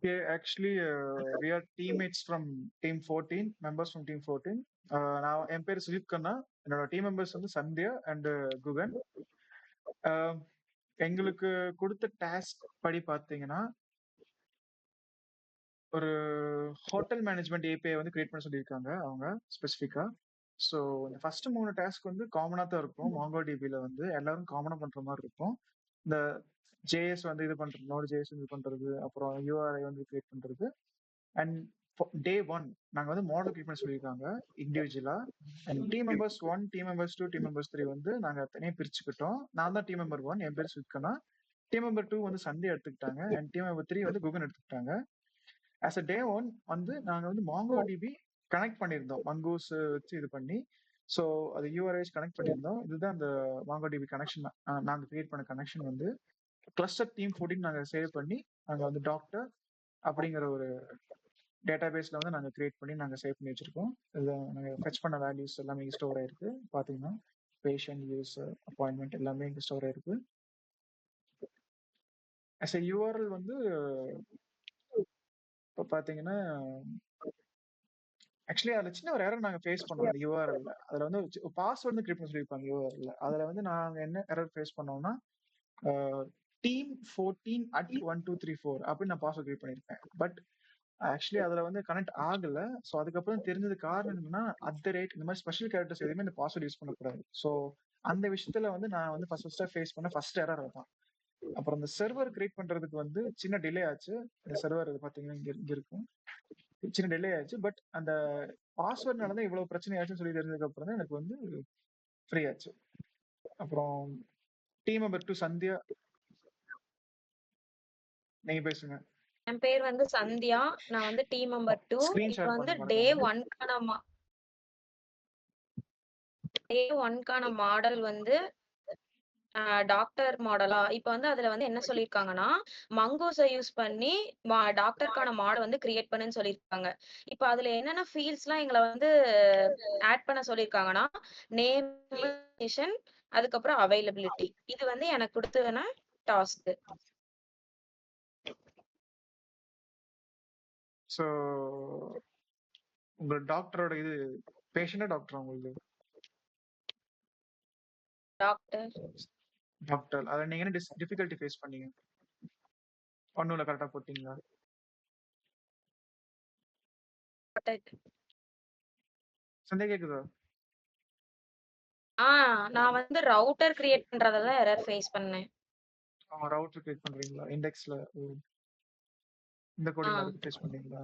Okay, actually, we are teammates from Team 14, members from Team 14. நான் என் பேர் சுஜித் கண்ணா. என்னோட team members வந்து சந்தியா அண்ட் குகன். Uh, எங்களுக்கு கொடுத்த டாஸ்க் படி பார்த்தீங்கன்னா ஒரு ஹோட்டல் மேனேஜ்மெண்ட் ஏபிஐ வந்து கிரியேட் பண்ண சொல்லியிருக்காங்க அவங்க ஸ்பெசிஃபிக்கா. ஸோ இந்த ஃபர்ஸ்ட் 3 டாஸ்க் வந்து காமனாக தான் இருக்கும். மாங்கோ டிபியில் வந்து எல்லாரும் காமனாக பண்ற மாதிரி இருக்கும். இந்த ஜேஎஸ் வந்து இது பண்றது, நோட் ஜேஎஸ் இது பண்றது, அப்புறம் யூஆர்ஐ வந்து கிரியேட் பண்றது. அண்ட் டே 1 நாங்க வந்து மாடல் கிரியேட் பண்ண சொல்லியிருக்காங்க இண்டிவிஜுவலா. And team members 1, team members 2, team members 3 வந்து நாங்க தனியாக பிரிச்சுக்கிட்டோம். நான் தான் டீம் மெம்பர் 1, என் பேர் சுவித்கனா. டீம் மெம்பர் 2 வந்து சண்டே எடுத்துக்கிட்டாங்க அண்ட் டீம் மெம்பர் 3 வந்து குகன் எடுத்துக்கிட்டாங்க. ஆஸ் அ டே 1 வந்து நாங்க வந்து மாங்கோ டிபி கனெக்ட் பண்ணியிருந்தோம், மங்கூஸ் வச்சு இது பண்ணி. ஸோ அது யூஆர்ஐஸ் கனெக்ட் பண்ணியிருந்தோம். இதுதான் அந்த மாங்கோ டிபி கனெக்ஷன். நாங்க கிரியேட் பண்ண கனெக்ஷன் வந்து கிளஸ்டர் டீம் 14 நாங்க சேவ் பண்ணி நாங்க வந்து டாக்டர் அப்படிங்கிற ஒரு டேட்டா பேஸ்ல வந்து நாங்க கிரியேட் பண்ணி நாங்க சேவ் பண்ணி வச்சிருக்கோம். இதில் நாங்க ஃபெச் பண்ண வேல்யூஸ் எல்லாமே இங்கே ஸ்டோர் ஆயிருக்கு. பாத்தீங்கன்னா பேஷண்ட், யூசர், அப்பாயின்மெண்ட் எல்லாமே இங்கே ஸ்டோர் ஆயிருக்கு. ஆஸ் எ யூஆர்எல் வந்து இப்போ பாத்தீங்கன்னா ஆக்சுவலி அதில் சின்ன ஒரு எரர் நாங்கள் ஃபேஸ் பண்ணோம். அந்த யூஆர்எல்ல அதில் வந்து பாஸ்வேர்டு வந்து கிரியேட் பண்ண சொல்லியிருப்பாங்க யூஆர்எல்ல. அதில் வந்து நாங்கள் என்ன எரர் ஃபேஸ் பண்ணோம்னா டீம் 14@1234 அப்படின்னு நான் பாஸ்வேர்ட் கிரியேட் பண்ணியிருப்பேன். பட் ஆக்சுவலி அதில் வந்து கனெக்ட் ஆகல. ஸோ அதுக்கப்புறம் தெரிஞ்சது காரணம் என்னன்னா @ இந்த மாதிரி ஸ்பெஷல் கேரக்டர்ஸ் எதுவுமே இந்த பாஸ்வேர்ட் யூஸ் பண்ணக்கூடாது. ஸோ அந்த விஷயத்துல வந்து நான் வந்து ஃபர்ஸ்ட் ஃபேஸ் பண்ண ஃபர்ஸ்ட் எரர் தான். அப்புறம் இந்த சர்வர் கிரியேட் பண்றதுக்கு வந்து சின்ன டிலே ஆச்சு. இந்த சர்வர் பாத்தீங்கன்னா இங்க இருக்கும், சின்ன டிலே ஆச்சு. பட் அந்த பாஸ்வேர்ட்னால தான் இவ்வளவு பிரச்சனை ஆச்சுன்னு சொல்லி தெரிஞ்சதுக்கு அப்புறம் தான் எனக்கு வந்து ஃப்ரீ ஆச்சு. அப்புறம் டீம் மெம்பர் 2 சந்தியா, நீங்க பேசுங்க. என் பேர் வந்து சந்தியா. நான் வந்து டீம் மெம்பர் 2. ஸ்கிரீன் இப்ப ஷேர் வந்து பண்ண டே மறக்காம. 1க்கான மாடல் வந்து டாக்டர் மாடலா? இப்ப வந்து அதுல வந்து என்ன சொல்லியிருக்காங்கன்னா, மங்கூஸ யூஸ் பண்ணி டாக்டருக்கான மாடல் வந்து கிரியேட் பண்ணுன்னு சொல்லியிருக்காங்க. இப்ப அதுல என்னென்ன ஃபீல்ட்ஸ்லாம் எங்கள வந்து ஆட் பண்ண சொல்லியிருக்காங்கன்னா, நேம், அதுக்கப்புறம் அவைலபிலிட்டி. இது வந்து எனக்கு குடுத்தன டாஸ்க். ஸோ உங்க டாக்டரோட இது பேஷண்டா டாக்டரா உங்களுக்கு? டாக்டர். டாக்டர். அதில் நீங்க என்ன டிஃபிகல்ட்டி ஃபேஸ் பண்ணீங்க? ஒன்றும் இல்லை, கரெக்டாக போட்டிங்களா? சந்தேகம் கேக்குதா? நான் வந்து ரவுட்டர் கிரியேட் பண்றதுல எரர் ஃபேஸ் பண்ணேன். ரவுட்டர் கிரியேட் பண்றீங்களா இண்டெக்ஸ்ல? இந்த ஆ. கோடிங்ல அதுக்கு ஃபேஸ் பண்ணீங்களா?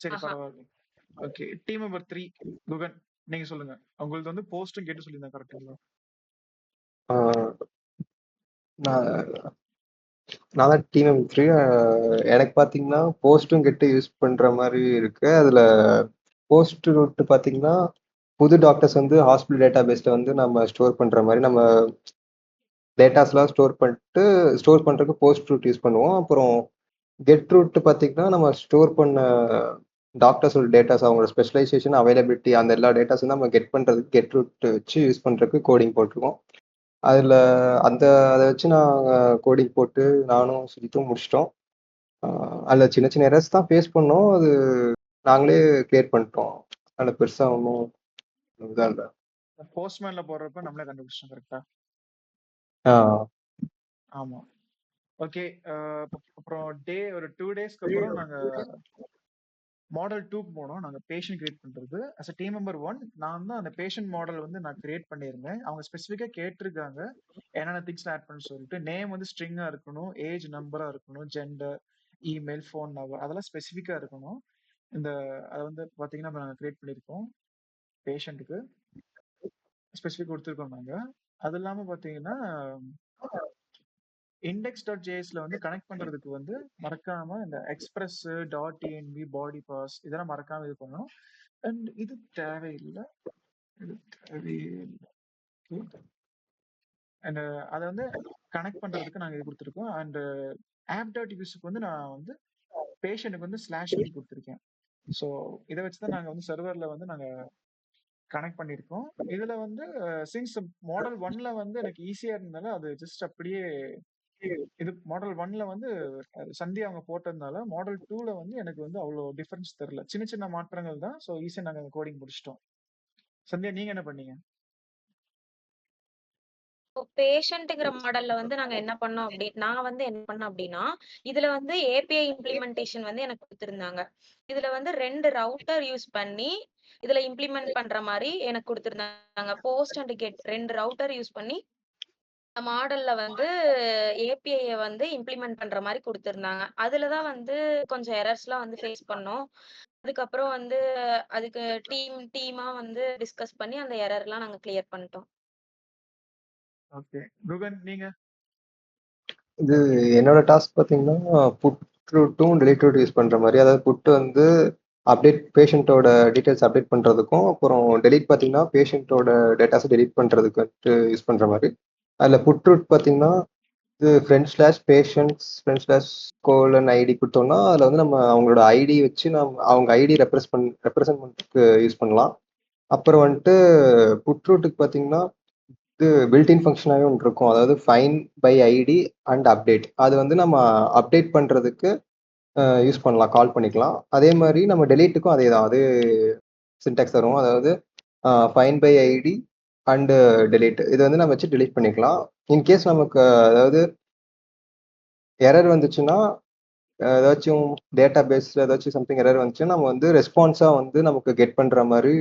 சரி, ஆஹா. பரவாயில்ல. ஓகே, டீம் மெம்பர் 3 குகன், நீங்க சொல்லுங்க. உங்களுக்கு வந்து போஸ்ட்டும் கேட்டு சொல்லியிருந்தேன், கரெக்ட்டுங்களா? ஆஹ் நான் நான் தான் டீம் எம்3. எனக்கு பார்த்தீங்கன்னா போஸ்ட்டும் கெட்டு யூஸ் பண்ணுற மாதிரி இருக்கு. அதில் போஸ்ட் ரூட் பார்த்தீங்கன்னா புது டாக்டர்ஸ் வந்து ஹாஸ்பிட்டல் டேட்டா பேஸில் வந்து நம்ம ஸ்டோர் பண்ணுற மாதிரி நம்ம டேட்டாஸ்லாம் ஸ்டோர் பண்ணுறதுக்கு போஸ்ட் ரூட் யூஸ் பண்ணுவோம். அப்புறம் கெட் ரூட் பார்த்தீங்கன்னா நம்ம ஸ்டோர் பண்ண டாக்டர்ஸோட டேட்டாஸ், அவங்களோட ஸ்பெஷலைசேஷன், அவைலபிலிட்டி, அந்த எல்லா டேட்டாஸும் நம்ம கெட் பண்ணுறதுக்கு கெட் ரூட் வச்சு யூஸ் பண்ணுறதுக்கு கோடிங் போட்டிருக்கோம். அதில் அதை வச்சு நான் கோடிங் போட்டு நானும் சுஜித்தும் முடிச்சிட்டோம். அதில் சின்ன சின்ன எரர்ஸ் தான் ஃபேஸ் பண்ணோம். அது நாங்களே கிளியர் பண்ணிட்டோம். அதில் பெருசாக ஒன்றும் இதாக இல்லை. போஸ்ட்மேன்ல போடுறப்ப நம்மளே கண்டுபிடிச்சோம், கரெக்டா? ஆமா. ஓகே. அப்புறம் ஒரு 2 டேஸ்க்கு அப்புறம் நாங்க மாடல் 2க்கு போனோம். நாங்க பேஷண்ட் கிரியேட் பண்றது. அஸ் அ டீம் மெம்பர் 1 நான் தான் அந்த பேஷண்ட் மாடல் வந்து நான் கிரியேட் பண்ணியிருந்தேன். அவங்க ஸ்பெசிஃபிக்கா கேட்டிருக்காங்க என்னென்ன திங்ஸ் ஆட் பண்ண சொல்லிட்டு. நேம் வந்து ஸ்ட்ரிங்கா இருக்கணும், ஏஜ் நம்பரா இருக்கணும், ஜெண்டர், இமெயில், ஃபோன் நம்பர் அதெல்லாம் ஸ்பெசிஃபிக்கா இருக்கணும். இந்த அதை வந்து பாத்தீங்கன்னா நாங்க கிரியேட் பண்ணியிருக்கோம். பேஷண்ட்டுக்கு ஸ்பெசிஃபிக் கொடுத்துருக்கோம் நாங்க. அது இல்லாம பாத்தீங்கன்னா index.jsல வந்து கனெக்ட் பண்றதுக்கு வந்து மறக்காம இந்த எக்ஸ்பிரஸ், .env, பாடி பாஸ் இதெல்லாம் மறக்காம இது பண்ணணும். அண்ட் இது தேவையில்லை, இது தேவையில்லை. அண்ட் அதை வந்து கனெக்ட் பண்றதுக்கு நாங்க இது கொடுத்துருக்கோம். அண்ட் app.usக்கு வந்து நான் வந்து பேஷண்ட்டுக்கு வந்து /b கொடுத்துருக்கேன். ஸோ இதை வச்சுதான் நாங்க வந்து சர்வர்ல வந்து நாங்க கனெக்ட் பண்ணியிருக்கோம். இதுல வந்து சின்ஸ் மாடல் 1ல வந்து எனக்கு ஈஸியா இருந்தனால அது ஜஸ்ட் அப்படியே இது மாடல் 1ல வந்து சந்தியா அவங்க போட்டதுனால, மாடல் 2ல வந்து எனக்கு வந்து அவ்வளோ டிஃபரன்ஸ் தெரியல. சின்ன சின்ன மாற்றங்கள் தான். ஸோ ஈஸியா நாங்க கோடிங் முடிச்சுட்டோம். சந்தியா நீங்க என்ன பண்ணீங்க? பேஷண்ட்ங்கிற மாடல்ல வந்து நாங்க என்ன பண்ணோம் நான் வந்து என்ன பண்ணேன் அப்படின்னா, இதுல வந்து ஏபிஐ இம்ப்ளிமெண்டேஷன் வந்து எனக்கு குடுத்திருந்தாங்க. இதுல வந்து 2 ரவுட்டர் யூஸ் பண்ணி, இதுல இம்ப்ளிமெண்ட் பண்ற மாரி எனக்கு குடுத்திருந்தாங்க. Post and get 2 router use பண்ணி, மாடல்ல வந்து ஏபிஐய வந்து இம்ப்ளிமெண்ட் பண்ற மாரி குடுத்திருந்தாங்க. அதுல தான் வந்து கொஞ்சம் எரர்ஸ்லாம் வந்து ஃபேஸ் பண்ணோம். அதுக்கப்புறம் வந்து அதுக்கு டீமா வந்து டிஸ்கஸ் பண்ணி அந்த எரர்லாம் நாங்க கிளியர் பண்ணிட்டோம். ஓகே. குகன் நீங்க? இது என்னோட டாஸ்க் பார்த்தீங்கன்னா, புட் ரூட்டும், டெலீட் ரூட் யூஸ் பண்ற மாரி. அதாவது புட் வந்து அப்டேட் பேஷண்ட்டோட டீட்டெயில்ஸ் அப்டேட் பண்றதுக்கும், அப்புறம் டெலீட் பார்த்தீங்கன்னா, பேஷண்ட்டோட டேட்டாஸ டெலீட் பண்றதுக்கு வந்துட்டு யூஸ் பண்ற மாரி. அதில புட் ரூட் பார்த்தீங்கன்னா, இது /பேஷண்ட்ஸ்//: ஐடி குடுத்தோம்னா, அதில வந்து நம்ம அவங்களோட ஐடி வச்சு அவங்க ஐடி ரெப்ரசன்ட்மென்ட்க்கு யூஸ் பண்ணலாம். அப்புறம் வந்துட்டு புட் ரூட்டுக்கு பார்த்தீங்கன்னா, இது பில்ட் இன் ஃபங்ஷனாவே ஒண்ணு இருக்கும். அதாவது find by ID and update. அது வந்து நம்ம அப்டேட் பண்றதுக்கு யூஸ் பண்ணலாம். கால் பண்ணிக்கலாம். அதே மாரி நம்ம டெலீட்டுக்கும் அதேதான். அதே சின்டாக்ஸ் வரும். அதாவது find by ID and delete. இத வந்து நம்ம வச்சு டெலீட் பண்ணிக்கலாம். இன் கேஸ் நமக்கு அதாவது எரர் வந்துச்சுன்னா, ஏதாச்சும் டேட்டாபேஸ்ல ஏதாச்சும் சம்திங் எரர் வந்துச்சுன்னா, நம்ம வந்து ரெஸ்பான்ஸா வந்து நமக்கு கெட் பண்ற மாரி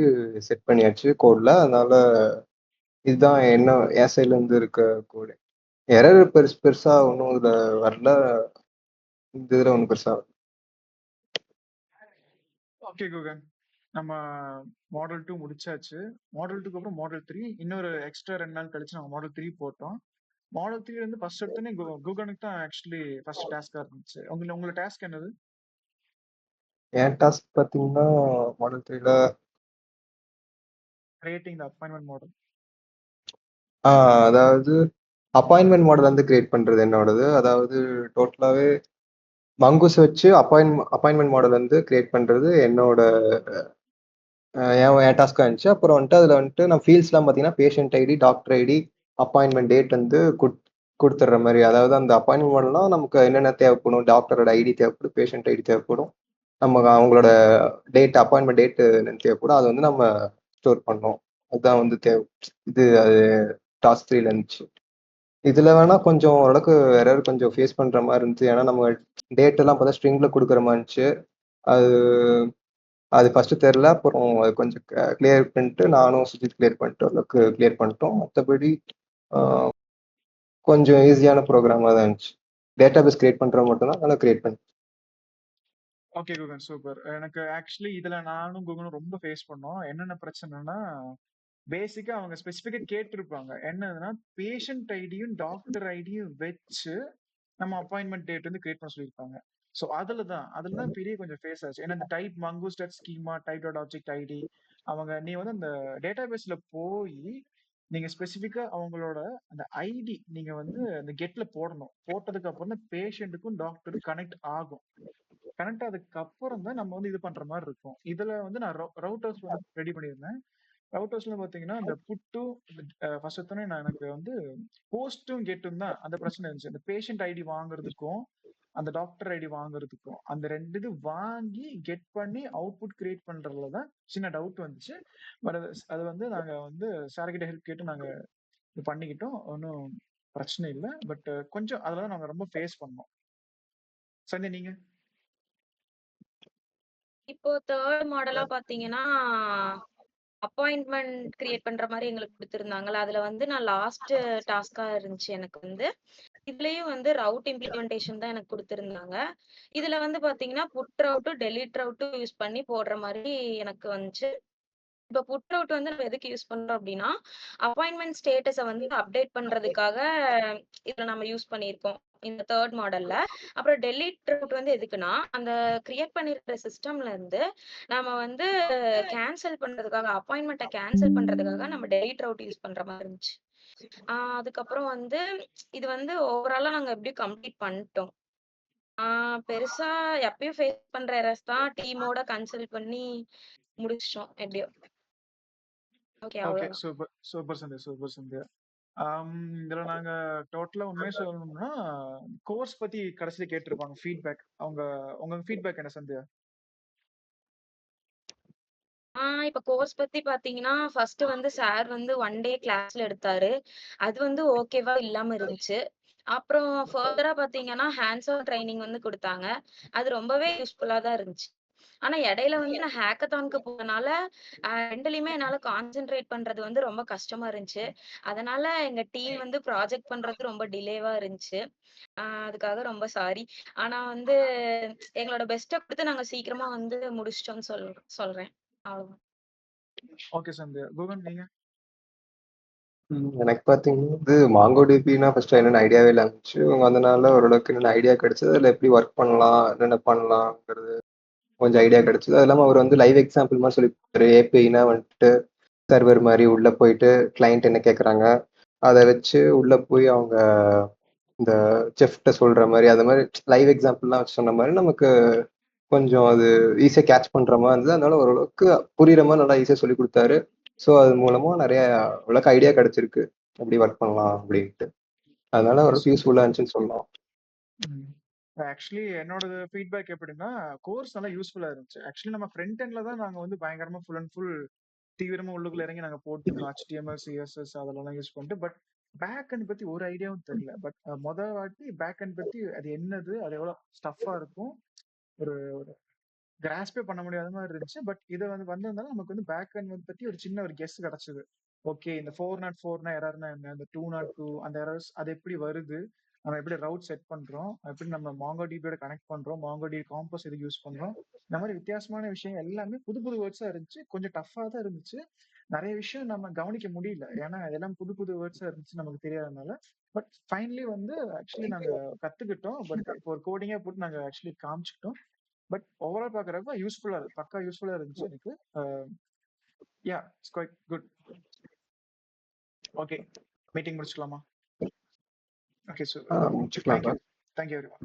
செட் பண்ணியாச்சு கோட்ல. அதனால இதுதான் என் சைட்ல இருந்து இருக்க கோடு. எரர் பெருசா ஒண்ணும் இதுல வரல. இந்த இதுல ஒண்ணும் பெருசா வரல. ஓகே குகன். நம்ம மாடல் 2 முடிச்சாச்சு. மாடல் 2க்கு அப்புறம் மாடல் 3 இன்னொரு எக்ஸ்ட்ரா 2 நாள் கழிச்சு நம்ம மாடல் 3 போட்டோம். மாடல் 3 வந்து ஃபர்ஸ்ட் எடுத்தோனே குகனுக்கு தான் ஆக்சுவலி ஃபர்ஸ்ட் டாஸ்கா இருந்துச்சு. உங்களோட டாஸ்க் என்னது? என் டாஸ்க் பார்த்தீங்கன்னா, மாடல் 3ல கிரியேட்டிங் த அப்பாயின்மென்ட் மாடல். அதாவது அப்பாயின்ட்மென்ட் மாடல் வந்து கிரியேட் பண்றது என்னோடது. அதாவது டோட்டலாவே மங்கூஸ் வச்சு அப்பாயின்ட்மென்ட் மாடல் வந்து கிரியேட் பண்றது என்னோட என் டாஸ்க்கா இருந்துச்சு. அப்புறம் வந்துட்டு அதில வந்துட்டு நான் ஃபீல்ட்ஸ்லாம் பார்த்தீங்கன்னா, patient ID, doctor ID, appointment date வந்து குடுத்துடுற மாரி. அதாவது அந்த அப்பாயின்ட்மென்ட் மாடல்னா நமக்கு என்னென்ன தேவைப்படும், டாக்டரோட ஐடி தேவைப்படும், பேஷண்ட் ஐடி தேவைப்படும். நமக்கு அவங்களோட அப்பாயின்ட்மென்ட் டேட் என்னன்னு தேவைப்படும். அத வந்து நம்ம ஸ்டோர் பண்ணோம். அதுதான் வந்து அது டாஸ்க் 3ல இருந்துச்சு. இதுல வேணா கொஞ்சம் ஓரளவுக்கு எரர் கொஞ்சம் ஃபேஸ் பண்ற மாரி இருந்துச்சு. ஏன்னா நம்ம டேட் எல்லாம் பார்த்தா ஸ்ட்ரிங்ல குடுக்குற மாரி இருந்துச்சு. அது அது ஃபர்ஸ்ட்டு தெரியல. அப்புறம் அது கொஞ்சம் கிளியர் பண்ணிட்டு நானும் சுஜித் கிளியர் பண்ணிட்டு ஓரளவுக்கு கிளியர் பண்ணிட்டோம். மத்தபடி ஆ கொஞ்சம் ஈஸியான ப்ரோகிராமா தான் இருந்துச்சு. டேட்டாபேஸ் கிரியேட் பண்றது மட்டும் தான் நல்லா கிரியேட் பண்ணேன். Okay Guhan super. எனக்கு ஆக்சுவலி இதுல நானும் குகனும் ரொம்ப ஃபேஸ் பண்ணோம். என்னென்ன பிரச்சனைன்னா, பேசிக்கா அவங்க ஸ்பெசிஃபிக்கா கேட்டிருப்பாங்க. என்னதுன்னா, பேஷண்ட் ஐடியும், டாக்டர் ஐடியும் வச்சு நம்ம அப்பாயின்ட்மென்ட் டேட் வந்து கிரியேட் பண்ண சொல்லியிருப்பாங்க. ஸோ அதுல தான் பெரிய கொஞ்சம் ஃபேஸ் ஆச்சு. ஏன்னா இந்த type mongoose dot schema, type dot object ID நீ வந்து அந்த டேட்டாபேஸ்ல போயி, நீங்க ஸ்பெசிஃபிக்கா அவங்களோட அந்த ஐடி நீங்க வந்து அந்த கெட்ல போடணும். போட்டதுக்கு அப்புறம் தான் பேஷண்ட்டுக்கும் டாக்டரும் கனெக்ட் ஆகும். கனெக்ட் ஆனதுக்கு அப்புறம் தான் நம்ம வந்து இது பண்ற மாரி இருக்கும். இதுல வந்து நான் ரவுட்டர்ஸ் வந்து ரெடி பண்ணியிருந்தேன். ரவுட்டர்ஸ்ல பாத்தீங்கன்னா, இந்த புட்டும் ஃபர்ஸ்ட் எடுத்தோனே எனக்கு வந்து போஸ்ட்டும் கெட்டும் தான் அந்த பிரச்சனை இருந்துச்சு. அந்த பேஷண்ட் ஐடி வாங்குறதுக்கும், அந்த டாக்டர் ஐடி வாங்குறதுக்கும், அந்த 2 இது வாங்கி கெட் பண்ணி அவுட்புட் கிரியேட் பண்றதுல தான் சின்ன டவுட் வந்துச்சு. பட் அது வந்து நாங்க வந்து சார் கிட்ட ஹெல்ப் கேட்டு நாங்க இது பண்ணிக்கிட்டோம். ஒண்ணும் பிரச்சனை இல்ல. பட் கொஞ்சம் அதெல்லாம் நாங்க ரொம்ப ஃபேஸ் பண்ணோம். சந்தியா நீங்க? இப்போ 3 மாடலா பார்த்தீங்கன்னா, அப்பாயின்ட்மென்ட் கிரியேட் பண்ற மாரி எங்களுக்கு குடுத்திருந்தாங்கல்ல. அதுல வந்து நான் லாஸ்ட் டாஸ்க்கா இருந்துச்சு எனக்கு வந்து. இதுலயும் வந்து ரவுட் இம்ப்ளிமெண்டேஷன் தான் எனக்கு குடுத்திருந்தாங்க. இதுல வந்து பார்த்தீங்கன்னா, புட் ரவுட்டும், டெலீட் ரவுட்டும் யூஸ் பண்ணி போடுற மாரி எனக்கு வந்துச்சு. இப்ப புட் அவுட் வந்து நம்ம எதுக்கு யூஸ் பண்றோம் அப்டின்னா, அப்பாயின்ட்மென்ட் ஸ்டேட்டஸ வந்து அப்டேட் பண்றதுக்காக இதுல நம்ம யூஸ் பண்ணியிருக்கோம். இந்த 3 மாடல்ல. அப்புறம் டெலீட் ரூட் வந்து எதுக்குன்னா, அந்த கிரியேட் பண்ணியிருக்கிற சிஸ்டம்ல இருந்து நாம வந்து கேன்சல் பண்றதுக்காக கேன்சல் பண்றதுக்காக நம்ம டெலீட் ரவுட் யூஸ் பண்ற மாரி இருந்துச்சு. அதுக்கப்புறம் வந்து இது வந்து ஓவராலா நாங்க எப்டியும் கம்ப்ளீட் பண்ணிட்டோம். ஆ பெருசா எப்பயும் ஃபேஸ் பண்ற எரர்ஸ் தான் டீமோட கன்சல்ட் பண்ணி முடிச்சுட்டோம் எப்டியோ. Okay okay. அவ்வளோதான். சூப்பர். சூப்பர் சந்தியா. இதுல நாங்க டோட்டலா உண்மையை சொல்லணும்னா கோர்ஸ் பத்தி கடைசியில கேட்டிருப்பாங்க ஃபீட்பேக். உங்க ஃபீட்பேக் என்ன சந்தியா? இப்ப கோர்ஸ் பத்தி பாத்தீங்கன்னா, ஃபர்ஸ்ட் வந்து சார் வந்து 1 டே கிளாஸ்ல எடுத்தாரு. அது வந்து ஓகேவா இல்லாம இருந்துச்சு. அப்புறம் ஃபர்தரா பாத்தீங்கன்னா, ஹேண்ட்ஸ் ஆன் ட்ரெய்னிங் வந்து குடுத்தாங்க. அது ரொம்பவே யூஸ்ஃபுல்லா தான் இருந்துச்சு. ஆனா இடையில வந்து நான் ஹேக்கத்தானுக்கு போனனால, 2லயுமே என்னால கான்சன்ட்ரேட் பண்றது வந்து ரொம்ப கஷ்டமா இருந்துச்சு. அதனால எங்க டீம் வந்து ப்ராஜெக்ட் பண்றது ரொம்ப டிலேவா இருந்துச்சு. அதுக்காக ரொம்ப சாரி. ஆனா வந்து எங்களோட பெஸ்ட்ட குடுத்து நாங்க சீக்கிரமா வந்து முடிச்சுட்டோம்னு சொல்றேன். அவ்வளவுதான். ஓகே சந்தியா. குகன் நீங்க? எனக்கு பார்த்தீங்கன்னா வந்து மாங்கோடிபின்னா ஃபர்ஸ்ட் என்னென்ன ஐடியாவே இல்ல இருந்துச்சு. இவங்க வந்தனால ஓரளவுக்கு என்னென்ன ஐடியா கிடைச்சது. அதில எப்படி ஒர்க் பண்ணலாம், என்னென்ன பண்ணலாங்கிறது கொஞ்சம் ஐடியா கிடைச்சது. அது இல்லாம அவர் வந்து லைவ் எக்ஸாம்பிள் மாரி சொல்லிக் குடுத்தாரு. ஏபிஐனா வந்துட்டு சர்வர் மாரி உள்ள போயிட்டு கிளையண்ட் என்ன கேட்குறாங்க, அத வச்சு உள்ள போய் அவங்க இந்த செஃப்ட்ட சொல்ற மாரி, அந்த மாரி லைவ் எக்ஸாம்பிள்லாம் வச்சு சொன்ன மாரி நமக்கு கொஞ்சம் அது ஈஸியா கேட்ச் பண்ற மாரி இருந்தது. அதனால ஓரளவுக்கு புரியிற மாரி நல்லா ஈஸியா சொல்லிக் குடுத்தாரு. ஸோ அது மூலமா நெறைய ஓரளவுக்கு ஐடியா கிடைச்சிருக்கு. எப்படி ஒர்க் பண்ணலாம் அப்படின்ட்டு. அதனால ஓரளவுக்கு யூஸ்ஃபுல்லா இருந்துச்சுன்னு சொல்லலாம். ஆக்சுவலி என்னோட ஃபீட்பேக் எப்படின்னா, கோர்ஸ் நல்லா யூஸ்ஃபுல்லா இருந்துச்சு. ஆக்சுவலி நம்ம ஃப்ரண்ட் எண்ட்ல தான் நாங்க வந்து பயங்கரமா ஃபுல் அண்ட் ஃபுல் தீவிரமா உள்ளுக்குள்ள இறங்கி நாங்க போட்டுருந்தோம். HTML, CSS அதெல்லாம் யூஸ் பண்ணிட்டு. பட் பேக் எண்ட் பத்தி ஒரு ஐடியாவும் தெரியல. பட் வாட்டி பேக் எண்ட் பத்தி அது என்னது, அது எவ்வளவு ஸ்டஃப்பா இருக்கும், ஒரு கிராஸ்பே பண்ண முடியாத மாதிரி இருந்துச்சு. பட் இது வந்து வந்ததுனால நமக்கு வந்து பேக் எண்ட் பத்தி ஒரு சின்ன ஒரு கெஸ் கிடைச்சது. ஓகே, இந்த 404 எரர்னா என்ன, இந்த 202 அந்த எரர்ஸ் அது எப்படி வருது, நம்ம எப்படி ரவுட் செட் பண்றோம், எப்படி நம்ம மாங்கோ டிபியோட கனெக்ட் பண்றோம், மாங்கோ டிபி காம்பஸ் எது யூஸ் பண்றோம், இந்த மாதிரி வித்தியாசமான விஷயம் எல்லாமே புது புது வேர்ட்ஸா இருந்துச்சு. கொஞ்சம் டஃபா தான் இருந்துச்சு. நிறைய விஷயம் நம்ம கவனிக்க முடியல, ஏன்னா இதெல்லாம் புது புது வேர்ட்ஸா இருந்துச்சு நமக்கு தெரியாதனால. பட் ஃபைனலி வந்து ஆக்சுவலி நாங்க கத்துக்கிட்டோம். பட் இப்போ ஒரு கோடிங்கா போட்டு நாங்க ஆக்சுவலி காமிச்சிட்டோம். பட் ஓவரால் பாக்குறப்ப பக்கா யூஸ்ஃபுல்லா இருந்துச்சு எனக்கு. Yeah, it's quite good. Okay, meeting முடிச்சுக்கலாமா? ஓகே, ஸோ முடிச்சுக்கலாம் தேங்க்யூ. சார். Thank you everyone.